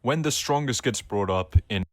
When the strongest gets brought up in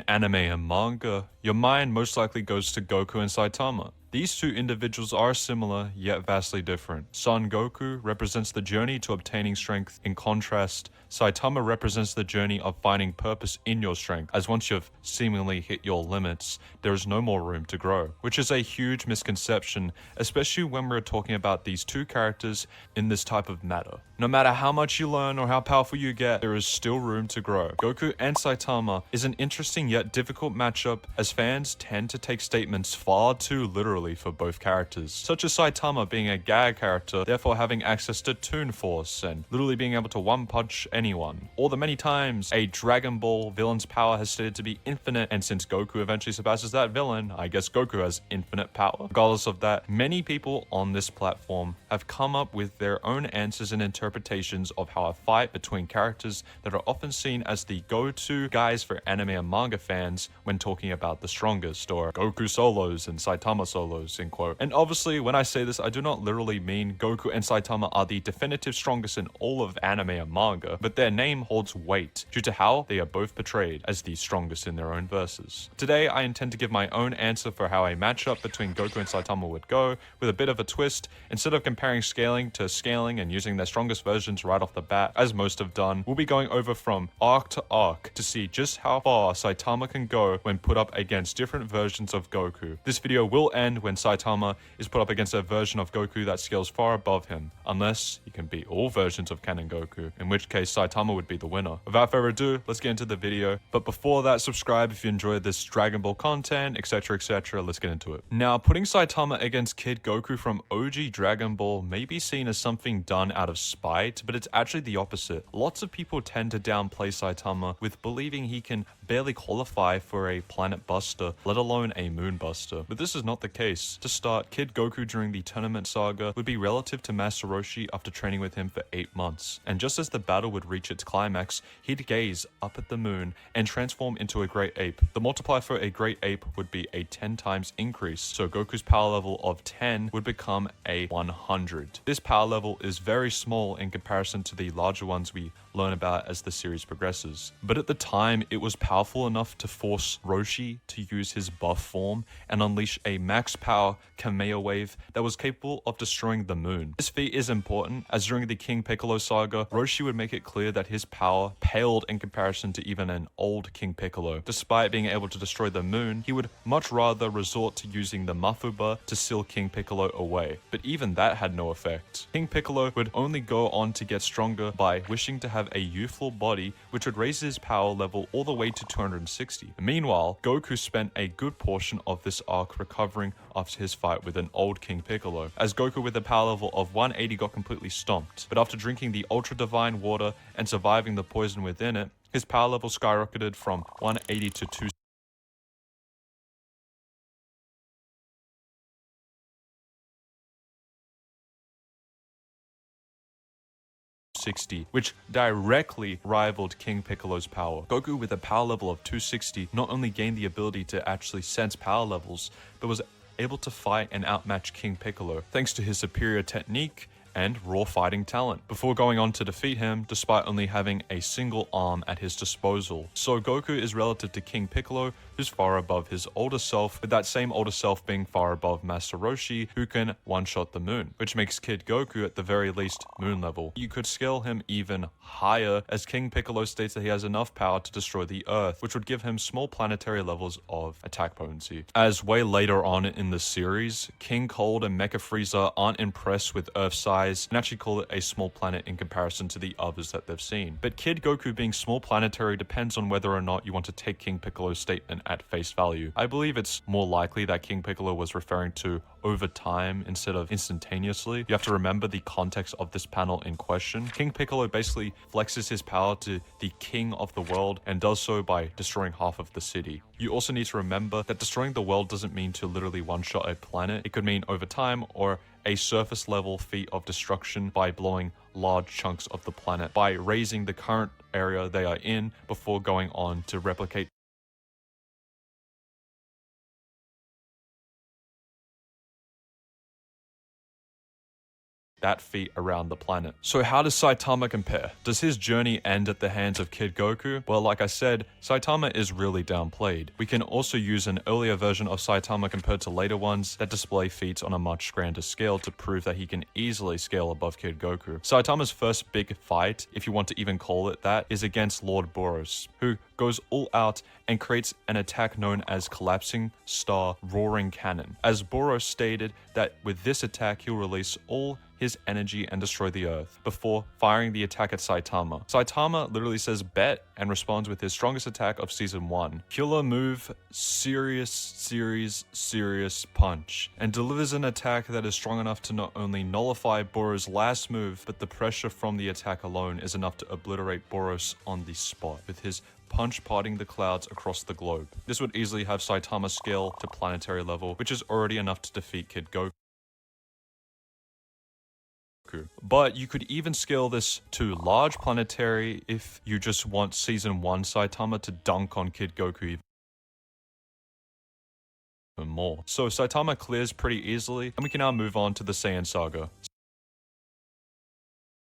anime and manga, your mind most likely goes to Goku and Saitama. These two individuals are similar, yet vastly different. Son Goku represents the journey to obtaining strength. In contrast, Saitama represents the journey of finding purpose in your strength, as once you've seemingly hit your limits, there is no more room to grow. Which is a huge misconception, especially when we're talking about these two characters in this type of matter. No matter how much you learn or how powerful you get, there is still room to grow. Goku and Saitama is an interesting yet difficult matchup, as fans tend to take statements far too literally for both characters, such as Saitama being a gag character, therefore having access to Toon Force and literally being able to one-punch anyone, or the many times a Dragon Ball villain's power has stated to be infinite, and since Goku eventually surpasses that villain, I guess Goku has infinite power. Regardless of that, many people on this platform have come up with their own answers and interpretations of how a fight between characters that are often seen as the go-to guys for anime and manga fans when talking about the strongest, or Goku solos and Saitama solos, in quote. And obviously, when I say this, I do not literally mean Goku and Saitama are the definitive strongest in all of anime and manga, but their name holds weight due to how they are both portrayed as the strongest in their own verses. Today, I intend to give my own answer for how a matchup between Goku and Saitama would go, with a bit of a twist. Instead of comparing scaling to scaling and using their strongest versions right off the bat, as most have done, we'll be going over from arc to arc to see just how far Saitama can go when put up against different versions of Goku. This video will end when Saitama is put up against a version of Goku that scales far above him, unless he can beat all versions of canon Goku, in which case Saitama would be the winner. Without further ado, let's get into the video. But before that, subscribe if you enjoyed this Dragon Ball content, etc, etc. Let's get into it. Now, putting Saitama against Kid Goku from OG Dragon Ball may be seen as something done out of spite, but it's actually the opposite. Lots of people tend to downplay Saitama with believing he can barely qualify for a planet buster, let alone a moon buster. But this is not the case. To start, Kid Goku during the tournament saga would be relative to Master Roshi after training with him for 8 months. And just as the battle would reach its climax, he'd gaze up at the moon and transform into a great ape. The multiplier for a great ape would be a 10 times increase, so Goku's power level of 10 would become a 100. This power level is very small in comparison to the larger ones we learn about as the series progresses. But at the time, it was powerful enough to force Roshi to use his buff form and unleash a max power Kamea wave that was capable of destroying the moon. This feat is important, as during the King Piccolo saga, Roshi would make it clear that his power paled in comparison to even an old King Piccolo. Despite being able to destroy the moon, he would much rather resort to using the Mafuba to seal King Piccolo away. But even that had no effect. King Piccolo would only go on to get stronger by wishing to have a youthful body, which would raise his power level all the way to 260. Meanwhile, Goku spent a good portion of this arc recovering after his fight with an old King Piccolo, as Goku with a power level of 180 got completely stomped. But after drinking the Ultra Divine water and surviving the poison within it, his power level skyrocketed from 180 to 260. Which directly rivaled King Piccolo's power. Goku with a power level of 260 not only gained the ability to actually sense power levels, but was able to fight and outmatch King Piccolo thanks to his superior technique and raw fighting talent, before going on to defeat him despite only having a single arm at his disposal. So Goku is relative to King Piccolo, who's far above his older self, with that same older self being far above Master Roshi, who can one-shot the moon, which makes Kid Goku at the very least moon level. You could scale him even higher, as King Piccolo states that he has enough power to destroy the Earth, which would give him small planetary levels of attack potency. As way later on in the series, King Cold and Mecha Frieza aren't impressed with Earth size and actually call it a small planet in comparison to the others that they've seen. But Kid Goku being small planetary depends on whether or not you want to take King Piccolo's statement at face value. I believe it's more likely that King Piccolo was referring to over time instead of instantaneously. You have to remember the context of this panel in question. King Piccolo basically flexes his power to the king of the world and does so by destroying half of the city. You also need to remember that destroying the world doesn't mean to literally one-shot a planet. It could mean over time, or a surface level feat of destruction by blowing large chunks of the planet, by raising the current area they are in before going on to replicate that feat around the planet. So how does Saitama compare? Does his journey end at the hands of Kid Goku? Well, like I said, Saitama is really downplayed. We can also use an earlier version of Saitama compared to later ones that display feats on a much grander scale to prove that he can easily scale above Kid Goku. Saitama's first big fight, if you want to even call it that, is against Lord Boros, who goes all out and creates an attack known as Collapsing Star Roaring Cannon. As Boros stated that with this attack he'll release all his energy and destroy the earth before firing the attack at Saitama. Saitama literally says bet and responds with his strongest attack of season 1. Killer move, serious punch, and delivers an attack that is strong enough to not only nullify Boros' last move, but the pressure from the attack alone is enough to obliterate Boros on the spot, with his punch parting the clouds across the globe. This would easily have Saitama scale to planetary level, which is already enough to defeat Kid Goku. But you could even scale this to large planetary if you just want season 1 Saitama to dunk on Kid Goku even more. So Saitama clears pretty easily, and we can now move on to the Saiyan Saga.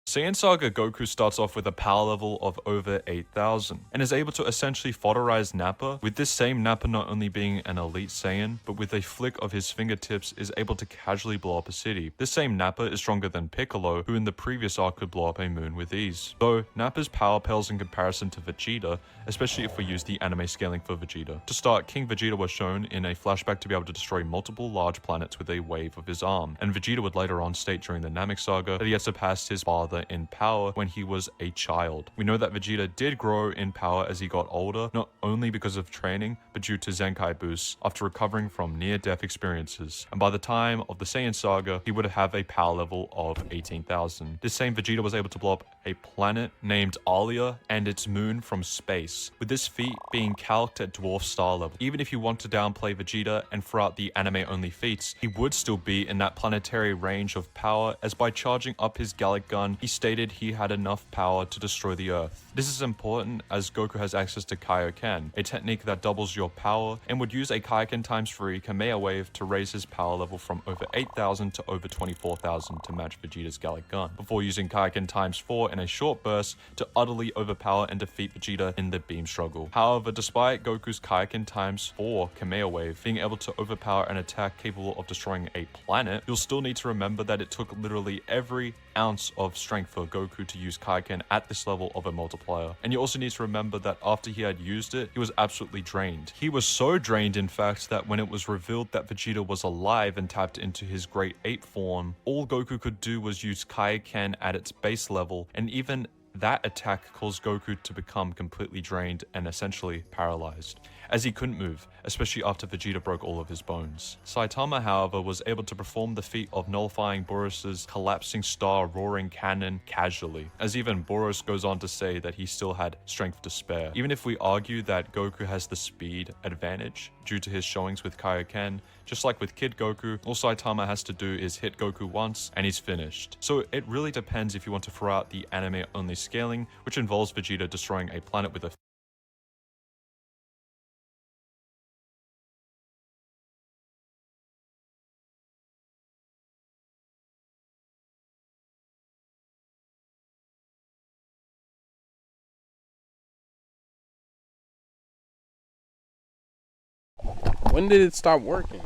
Saiyan Saga Goku starts off with a power level of over 8,000 and is able to essentially foderize Nappa, with this same Nappa not only being an elite Saiyan, but with a flick of his fingertips is able to casually blow up a city. This same Nappa is stronger than Piccolo, who in the previous arc could blow up a moon with ease. Though Nappa's power pales in comparison to Vegeta, especially if we use the anime scaling for Vegeta. To start, King Vegeta was shown in a flashback to be able to destroy multiple large planets with a wave of his arm, and Vegeta would later on state during the Namek Saga that he had surpassed his father in power when he was a child. We know that Vegeta did grow in power as he got older, not only because of training, but due to Zenkai boosts after recovering from near-death experiences. And by the time of the Saiyan Saga, he would have a power level of 18,000. This same Vegeta was able to blow up a planet named Alia and its moon from space, with this feat being calced at dwarf star level. Even if you want to downplay Vegeta and throw out the anime-only feats, he would still be in that planetary range of power, as by charging up his Gallic gun, he stated he had enough power to destroy the earth. This is important as Goku has access to Kaioken, a technique that doubles your power, and would use a Kaioken times 3 Kamea wave to raise his power level from over 8,000 to over 24,000 to match Vegeta's Gallic gun, before using Kaioken times 4 in a short burst to utterly overpower and defeat Vegeta in the beam struggle. However, despite Goku's Kaioken times 4 Kamea wave being able to overpower an attack capable of destroying a planet, you'll still need to remember that it took literally every ounce of strength for Goku to use Kaioken at this level of a multiplier. And you also need to remember that after he had used it, he was absolutely drained. He was so drained, in fact, that when it was revealed that Vegeta was alive and tapped into his Great Ape form, all Goku could do was use Kaioken at its base level, and even that attack caused Goku to become completely drained and essentially paralyzed, as he couldn't move, especially after Vegeta broke all of his bones. Saitama, however, was able to perform the feat of nullifying Boros' Collapsing Star Roaring Cannon casually, as even Boros goes on to say that he still had strength to spare. Even if we argue that Goku has the speed advantage due to his showings with Kaioken, just like with Kid Goku, all Saitama has to do is hit Goku once and he's finished. So it really depends if you want to throw out the anime-only scaling, which involves Vegeta destroying a planet with a When did it stop working?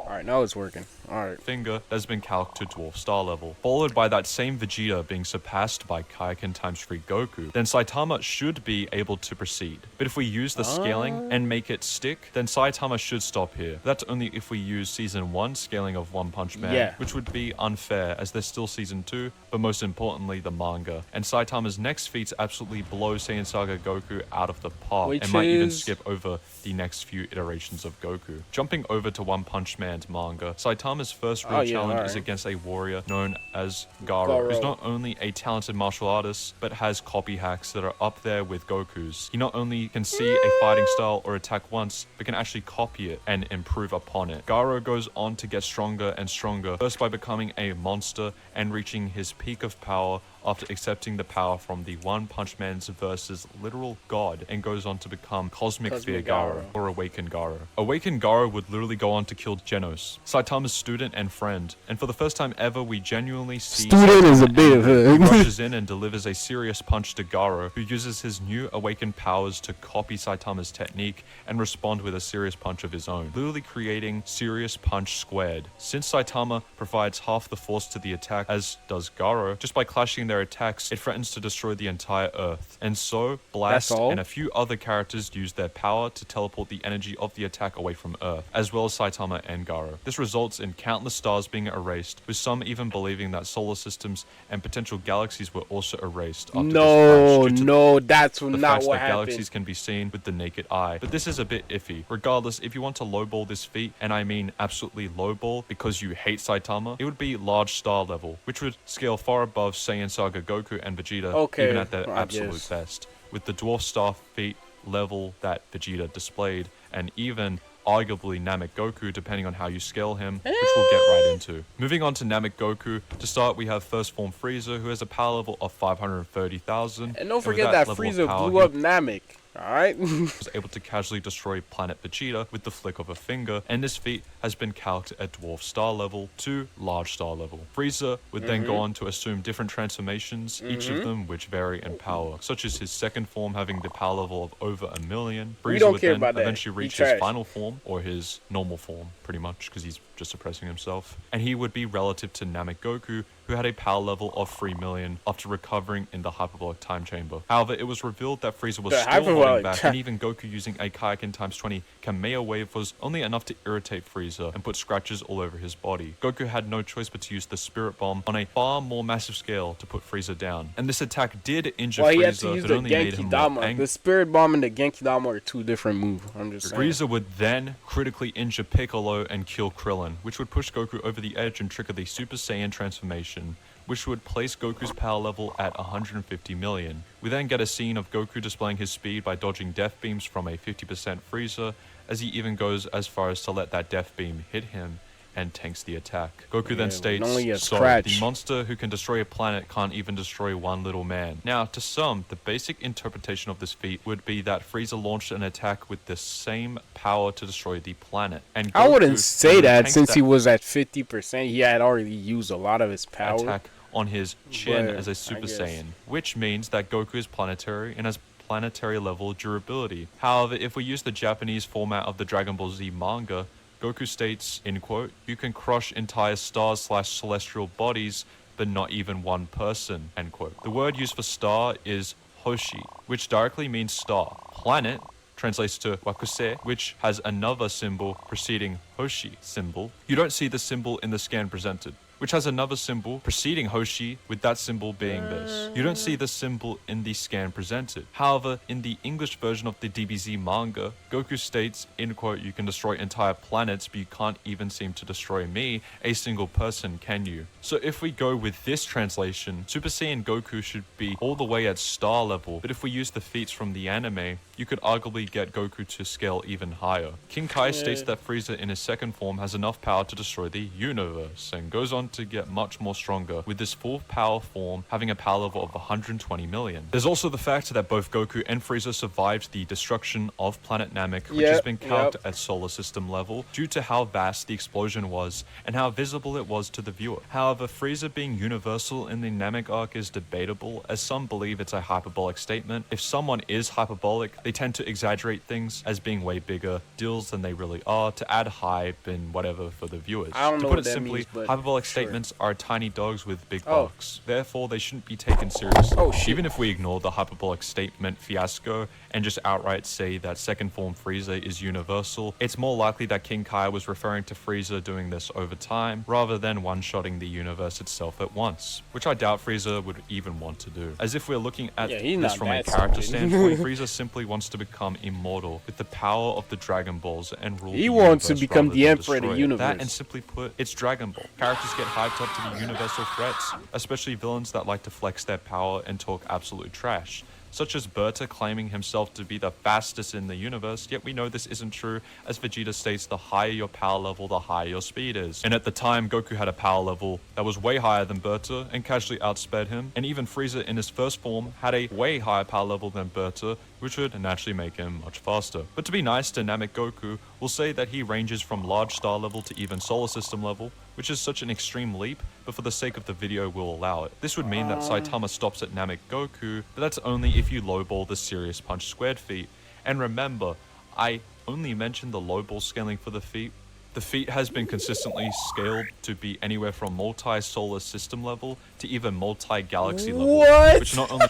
Alright, now it's working. Alright. finger that has been calced to dwarf star level, followed by that same Vegeta being surpassed by Kaioken times 3 Goku, then Saitama should be able to proceed. But if we use the scaling and make it stick, then Saitama should stop here. That's only if we use season 1 scaling of One Punch Man, which would be unfair as there's still season 2, but most importantly the manga. And Saitama's next feats absolutely blow Saiyan Saga Goku out of the park, and might even skip over the next few iterations of Goku. Jumping over to One Punch Man's manga, Saitama's first real challenge is against a warrior known as Garo, who's not only a talented martial artist, but has copy hacks that are up there with Goku's. He not only can see a fighting style or attack once, but can actually copy it and improve upon it. Garo goes on to get stronger and stronger, first by becoming a monster and reaching his peak of power after accepting the power from the One Punch Man's versus literal god and goes on to become Cosmic Fear Garo or Awakened Garo. Awakened Garo would literally go on to kill Genos, Saitama's student and friend, and for the first time ever we genuinely see Student is a bit of he a rushes in and delivers a serious punch to Garo, who uses his new awakened powers to copy Saitama's technique and respond with a serious punch of his own, literally creating Serious Punch squared. Since Saitama provides half the force to the attack as does Garo, just by clashing their attacks, it threatens to destroy the entire Earth. And so, Blast and a few other characters use their power to teleport the energy of the attack away from Earth, as well as Saitama and Garo. This results in countless stars being erased, with some even believing that solar systems and potential galaxies were also erased after this crash. That's the not fact what that happened. Galaxies can be seen with the naked eye. But this is a bit iffy. Regardless, if you want to lowball this feat, and I mean absolutely lowball because you hate Saitama, it would be large star level, which would scale far above Saiyan Saga Goku and Vegeta, even at their absolute best. With the Dwarf Star feat level that Vegeta displayed, and even arguably Namek Goku, depending on how you scale him, which we'll get right into. Moving on to Namek Goku, to start we have First Form Frieza, who has a power level of 530,000. And don't forget that Frieza blew up Namek. Alright. was able to casually destroy planet Vegeta with the flick of a finger, and this feat has been calced at Dwarf Star level to Large Star level. Frieza would then go on to assume different transformations, each of them which vary in power, such as his second form having the power level of over 1 million. Frieza would then eventually reach his final form, or his normal form, pretty much, because he's just suppressing himself. And he would be relative to Namek Goku, who had a power level of 3 million after recovering in the hyperbolic time chamber. However, it was revealed that Frieza was still holding back, and even Goku using a Kaioken times 20 Kameha wave was only enough to irritate Frieza and put scratches all over his body. Goku had no choice but to use the Spirit Bomb on a far more massive scale to put Frieza down. And this attack did injure Frieza, but only made him more angry. The Spirit Bomb and the Genki Dama are two different moves. I'm just saying. Frieza would then critically injure Piccolo and kill Krillin, which would push Goku over the edge and trigger the Super Saiyan transformation, which would place Goku's power level at 150 million. We then get a scene of Goku displaying his speed by dodging death beams from a 50% Frieza, as he even goes as far as to let that death beam hit him and tanks the attack. Goku then states, "Sorry, the monster who can destroy a planet can't even destroy one little man." Now, to some, the basic interpretation of this feat would be that Frieza launched an attack with the same power to destroy the planet. And Goku, I wouldn't say that since he was at 50%, he had already used a lot of his power. Attack on his chin as a Super Saiyan, which means that Goku is planetary and has planetary level durability. However, if we use the Japanese format of the Dragon Ball Z manga, Goku states, in quote, "You can crush entire stars/celestial bodies, but not even one person," end quote. The word used for star is Hoshi, which directly means star. Planet translates to Wakusei, which has another symbol preceding Hoshi symbol. You don't see the symbol in the scan presented, which has another symbol preceding Hoshi, with that symbol being this. You don't see the symbol in the scan presented. However, in the English version of the DBZ manga, Goku states, in quote, "You can destroy entire planets, but you can't even seem to destroy me, a single person, can you?" So if we go with this translation, Super Saiyan Goku should be all the way at star level, but if we use the feats from the anime, you could arguably get Goku to scale even higher. King Kai states that Frieza in his second form has enough power to destroy the universe, and goes on to get much more stronger, with this full power form having a power level of 120 million. There's also the fact that both Goku and Frieza survived the destruction of planet Namek, which has been calced at solar system level due to how vast the explosion was and how visible it was to the viewer. However, Frieza being universal in the Namek arc is debatable, as some believe it's a hyperbolic statement. If someone is hyperbolic, they tend to exaggerate things as being way bigger deals than they really are to add hype and whatever for the viewers. To put it simply, hyperbolic statements are tiny dogs with big barks. Therefore, they shouldn't be taken seriously. Even if we ignore the hyperbolic statement fiasco and just outright say that second form Frieza is universal, it's more likely that King Kai was referring to Frieza doing this over time rather than one-shotting the universe itself at once, which I doubt Frieza would even want to do. As if we're looking at this from a character standpoint, Frieza simply wants to become immortal with the power of the Dragon Balls and rule the universe. He wants to become the emperor of the universe. That, and simply put, it's Dragon Ball. Characters get hyped up to be universal threats, especially villains that like to flex their power and talk absolute trash. such as Berta claiming himself to be the fastest in the universe, yet we know this isn't true, as Vegeta states the higher your power level, the higher your speed is. And at the time, Goku had a power level that was way higher than Berta and casually outsped him, and even Frieza in his first form had a way higher power level than Berta, which would naturally make him much faster. But to be nice to Namek Goku, we'll say that he ranges from large star level to even solar system level, which is such an extreme leap, but for the sake of the video we'll allow it. This would mean that Saitama stops at Namek Goku, but that's only if you lowball the Serious Punch squared feat. And remember, I only mentioned the lowball scaling for the feat. The feat has been consistently scaled to be anywhere from multi-solar system level to even multi-galaxy level, What? which not only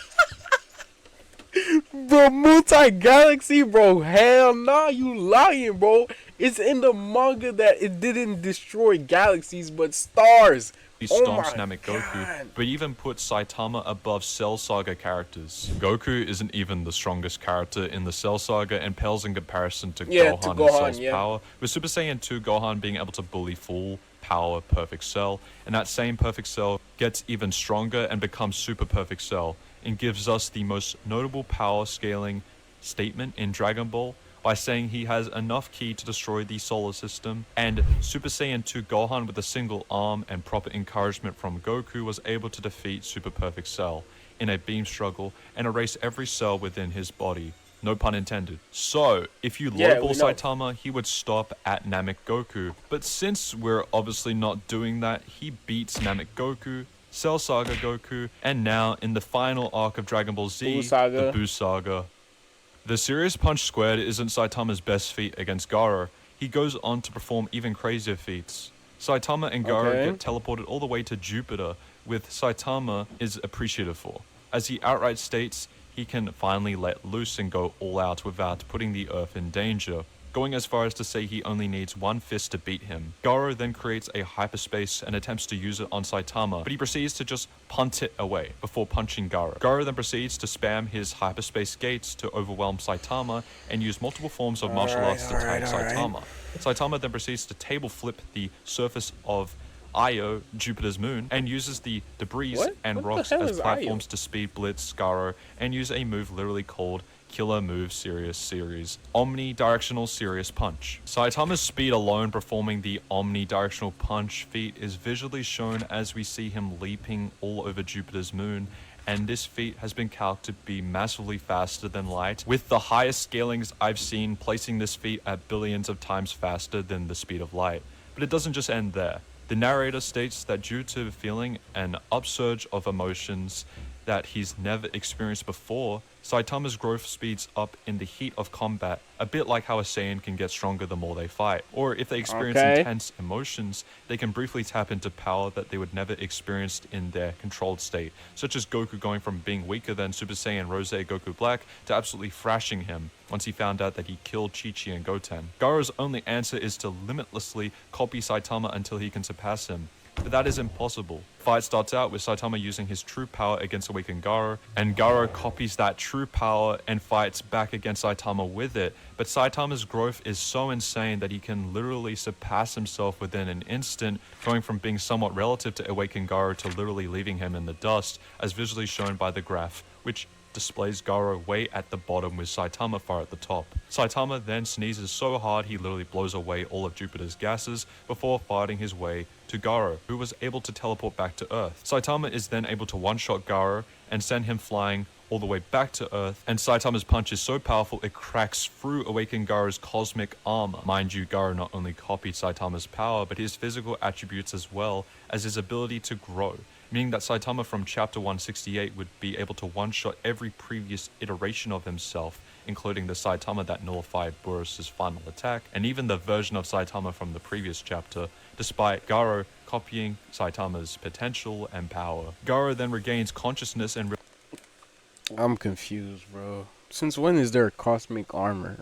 Bro, multi-galaxy, bro. Hell nah, you lying, bro. It's in the manga that it didn't destroy galaxies, but stars. stomps my Namek Goku, God. but even puts Saitama above Cell Saga characters. Goku isn't even the strongest character in the Cell Saga and pales in comparison to Gohan and Cell's power, with Super Saiyan 2 Gohan being able to bully full power Perfect Cell, and that same Perfect Cell gets even stronger and becomes Super Perfect Cell, and gives us the most notable power scaling statement in Dragon Ball by saying he has enough ki to destroy the solar system, and Super Saiyan 2 Gohan with a single arm and proper encouragement from Goku was able to defeat Super Perfect Cell in a beam struggle and erase every cell within his body. No pun intended. So, if you lowball Saitama, he would stop at Namek Goku. But since we're obviously not doing that, he beats Namek Goku, Cell Saga Goku, and now in the final arc of Dragon Ball Z, the Buu Saga. The Serious Punch squared isn't Saitama's best feat against Gaara. He goes on to perform even crazier feats. Saitama and Gaara get teleported all the way to Jupiter, with Saitama is appreciative for, as he outright states he can finally let loose and go all out without putting the Earth in danger, going as far as to say he only needs one fist to beat him. Gaara then creates a hyperspace and attempts to use it on Saitama, but he proceeds to just punt it away before punching Gaara. Gaara then proceeds to spam his hyperspace gates to overwhelm Saitama and use multiple forms of martial arts to tag Saitama. Saitama then proceeds to table flip the surface of Io, Jupiter's moon, and uses the debris and rocks as platforms to speed blitz Gaara and use a move literally called Killer Move Series Omnidirectional Serious Punch. Saitama's speed alone performing the Omnidirectional Punch feat is visually shown as we see him leaping all over Jupiter's moon, and this feat has been calculated to be massively faster than light, with the highest scalings I've seen placing this feat at billions of times faster than the speed of light. But it doesn't just end there. The narrator states that due to feeling an upsurge of emotions that he's never experienced before, Saitama's growth speeds up in the heat of combat, a bit like how a Saiyan can get stronger the more they fight. Or if they experience intense emotions, they can briefly tap into power that they would never experience in their controlled state, such as Goku going from being weaker than Super Saiyan Rose Goku Black to absolutely thrashing him once he found out that he killed Chi-Chi and Goten. Gaara's only answer is to limitlessly copy Saitama until he can surpass him. But that is impossible. Fight starts out with Saitama using his true power against awakened Gaara, and Gaara copies that true power and fights back against Saitama with it. But Saitama's growth is so insane that he can literally surpass himself within an instant, going from being somewhat relative to awakened Gaara to literally leaving him in the dust, as visually shown by the graph, which displays Gaara way at the bottom with Saitama far at the top. Saitama then sneezes so hard he literally blows away all of Jupiter's gases before fighting his way to Gaara, who was able to teleport back to Earth. Saitama is then able to one-shot Gaara and send him flying all the way back to Earth, and Saitama's punch is so powerful it cracks through awakened Gaara's cosmic armor. Mind you, Gaara not only copied Saitama's power, but his physical attributes as well as his ability to grow, meaning that Saitama from chapter 168 would be able to one-shot every previous iteration of himself, including the Saitama that nullified Boris's final attack, and even the version of Saitama from the previous chapter, despite Gaara copying Saitama's potential and power. Gaara then regains consciousness and I'm confused, bro. Since when is there a cosmic armor?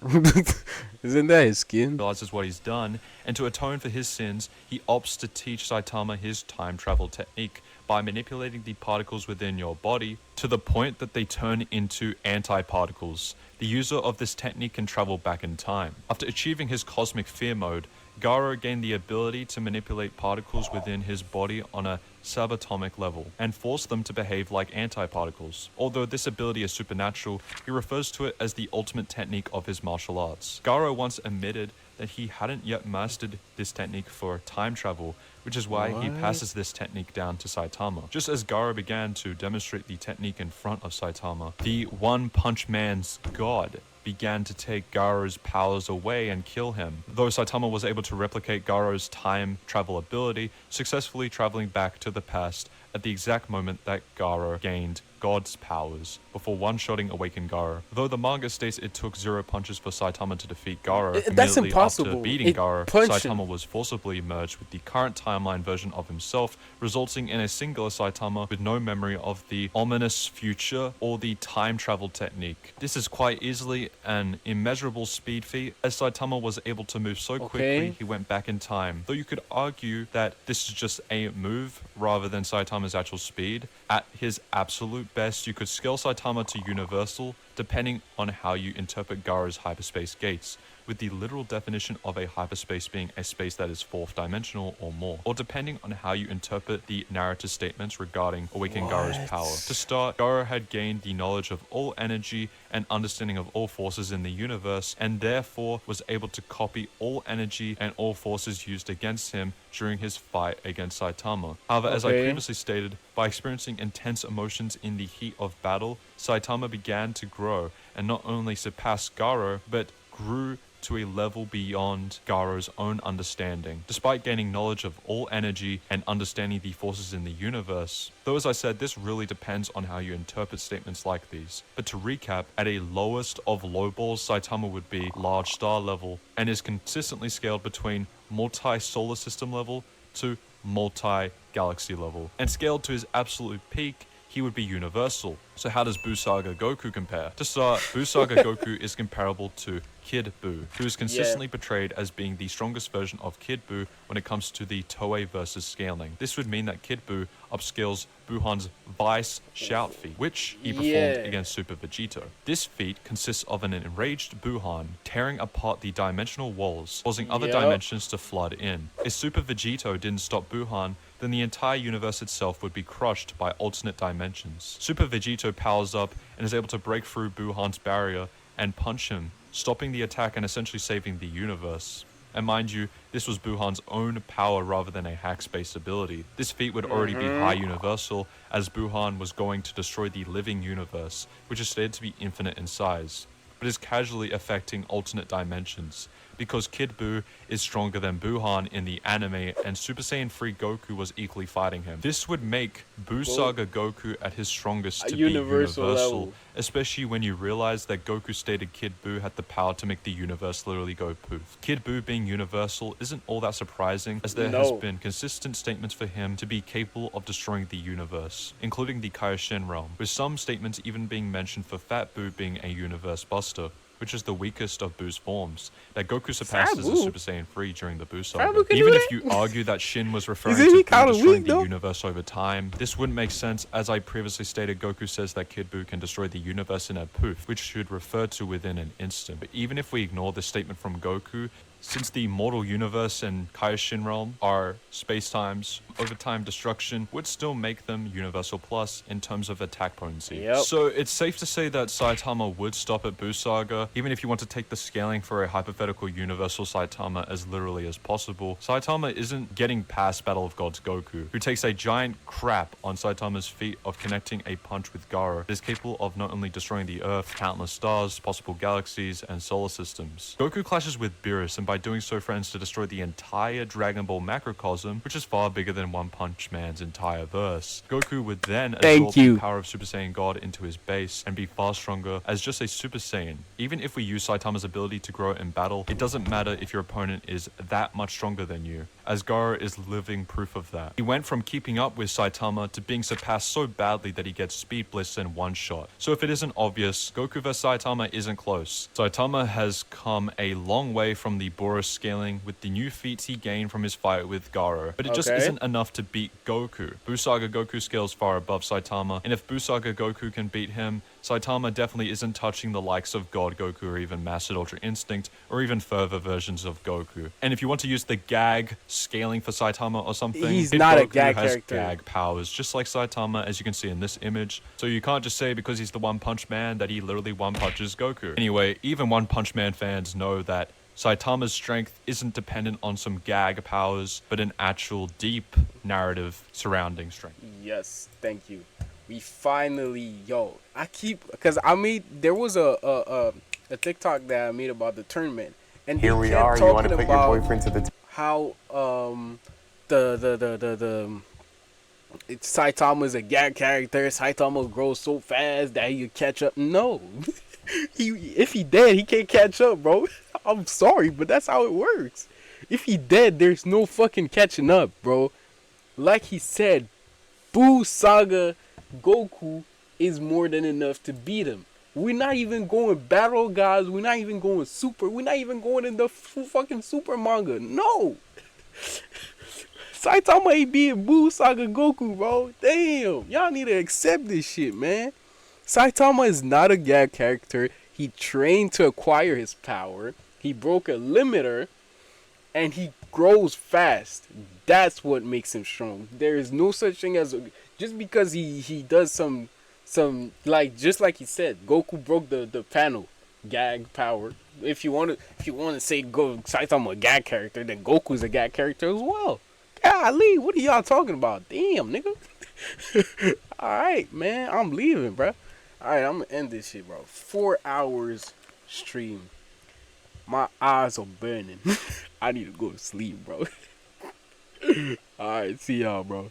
Isn't that his skin? realizes what he's done, and to atone for his sins, he opts to teach Saitama his time travel technique by manipulating the particles within your body to the point that they turn into anti-particles. The user of this technique can travel back in time. After achieving his cosmic fear mode, Gaara gained the ability to manipulate particles within his body on a subatomic level and force them to behave like antiparticles. Although this ability is supernatural, he refers to it as the ultimate technique of his martial arts. Garo once admitted that he hadn't yet mastered this technique for time travel, which is why he passes this technique down to Saitama. Just as Garo began to demonstrate the technique in front of Saitama, the One Punch Man's god began to take Garo's powers away and kill him, though Saitama was able to replicate Garo's time travel ability, successfully traveling back to the past at the exact moment that Garo gained God's powers before one-shotting awakened Garo. Though the manga states it took 0 punches for Saitama to defeat Garo, That's immediately impossible. after beating Garo, Saitama was forcibly merged with the current timeline version of himself, resulting in a singular Saitama with no memory of the ominous future or the time travel technique. This is quite easily an immeasurable speed feat, as Saitama was able to move so quickly he went back in time. Though you could argue that this is just a move rather than Saitama's actual speed, at his absolute best you could scale Saitama to universal depending on how you interpret Garo's hyperspace gates, with the literal definition of a hyperspace being a space that is 4th dimensional or more, or depending on how you interpret the narrative statements regarding awakening Garo's power. To start, Garo had gained the knowledge of all energy and understanding of all forces in the universe, and therefore was able to copy all energy and all forces used against him during his fight against Saitama. However, as I previously stated, by experiencing intense emotions in the heat of battle, Saitama began to grow and not only surpass Garo, but grew to a level beyond Garo's own understanding, despite gaining knowledge of all energy and understanding the forces in the universe. Though as I said, this really depends on how you interpret statements like these. But to recap, at a lowest of low balls, Saitama would be large star level and is consistently scaled between multi-solar system level to multi-galaxy level. And scaled to his absolute peak, he would be universal. So how does Buu Saga Goku compare? To start, Buu Saga Goku is comparable to Kid Buu, who is consistently portrayed as being the strongest version of Kid Buu when it comes to the Toei versus scaling. This would mean that Kid Buu upscales Buhan's Vice Shout feat, which he performed against Super Vegito. This feat consists of an enraged Buhan tearing apart the dimensional walls, causing other dimensions to flood in. If Super Vegito didn't stop Buhan, then the entire universe itself would be crushed by alternate dimensions. Super Vegito powers up and is able to break through Buhan's barrier and punch him, stopping the attack and essentially saving the universe. And mind you, this was Buhan's own power rather than a hack-based ability. This feat would already be high universal, as Buhan was going to destroy the living universe, which is stated to be infinite in size, but is casually affecting alternate dimensions, because Kid Buu is stronger than Buhan in the anime, and Super Saiyan 3 Goku was equally fighting him. This would make Buu Saga Goku at his strongest to be universal, especially when you realize that Goku stated Kid Buu had the power to make the universe literally go poof. Kid Buu being universal isn't all that surprising, as there has been consistent statements for him to be capable of destroying the universe, including the Kaioshin realm, with some statements even being mentioned for Fat Buu being a universe buster, which is the weakest of Buu's forms, that Goku surpasses as Super Saiyan 3 during the Buu Saga. Even if you argue that Shin was referring to Buu destroying the universe over time, this wouldn't make sense, as I previously stated Goku says that Kid Buu can destroy the universe in a poof, which should refer to within an instant. But even if we ignore this statement from Goku, since the mortal universe and Kaioshin realm are space-times, over-time destruction would still make them universal plus in terms of attack potency. So it's safe to say that Saitama would stop at Buu Saga, even if you want to take the scaling for a hypothetical universal Saitama as literally as possible. Saitama isn't getting past Battle of Gods Goku, who takes a giant crap on Saitama's feat of connecting a punch with Garo, but is capable of not only destroying the Earth, countless stars, possible galaxies, and solar systems. Goku clashes with Beerus, and by doing so threatens to destroy the entire Dragon Ball macrocosm, which is far bigger than One Punch Man's entire verse. Goku would then absorb the power of Super Saiyan God into his base and be far stronger as just a Super Saiyan. Even if we use Saitama's ability to grow in battle, it doesn't matter if your opponent is that much stronger than you, as Garo is living proof of that. He went from keeping up with Saitama to being surpassed so badly that he gets Speed Bliss in one shot. So if it isn't obvious, Goku vs Saitama isn't close. Saitama has come a long way from the Ouroboros scaling with the new feats he gained from his fight with Garo, but it just Okay. isn't enough to beat Goku. Busaga Goku scales far above Saitama, and if Busaga Goku can beat him, Saitama definitely isn't touching the likes of God Goku or even Master Ultra Instinct, or even further versions of Goku. And if you want to use the gag scaling for Saitama or something, He's Kid not a Goku gag has character. gag powers, just like Saitama, as you can see in this image. So you can't just say because he's the One Punch Man that he literally one punches Goku. Anyway, even One Punch Man fans know that Saitama's strength isn't dependent on some gag powers, but an actual deep narrative surrounding strength. Yes, thank you. We finally, because there was a TikTok that I made about the tournament, and Here they we kept are. You want talking to put your about boyfriend to the how Saitama's a gag character. Saitama grows so fast that he could catch up. No, if he dead, he can't catch up, bro. I'm sorry, but that's how it works. If he dead, there's no fucking catching up, bro. Like he said, Buu Saga Goku is more than enough to beat him. We're not even going battle, guys. We're not even going super. We're not even going in the fucking super manga. No. Saitama ain't being Buu Saga Goku, bro. Damn. Y'all need to accept this shit, man. Saitama is not a gag character. He trained to acquire his power. He broke a limiter. And he grows fast. That's what makes him strong. There is no such thing as just because he does some like, just like he said, Goku broke the panel gag power. If you want to say Saitama a gag character, then Goku's a gag character as well. Golly, what are y'all talking about? Damn, nigga. Alright, man, I'm leaving, bro. Alright, I'm gonna end this shit, bro. 4 hours stream. My eyes are burning. I need to go to sleep, bro. Alright, see y'all, bro.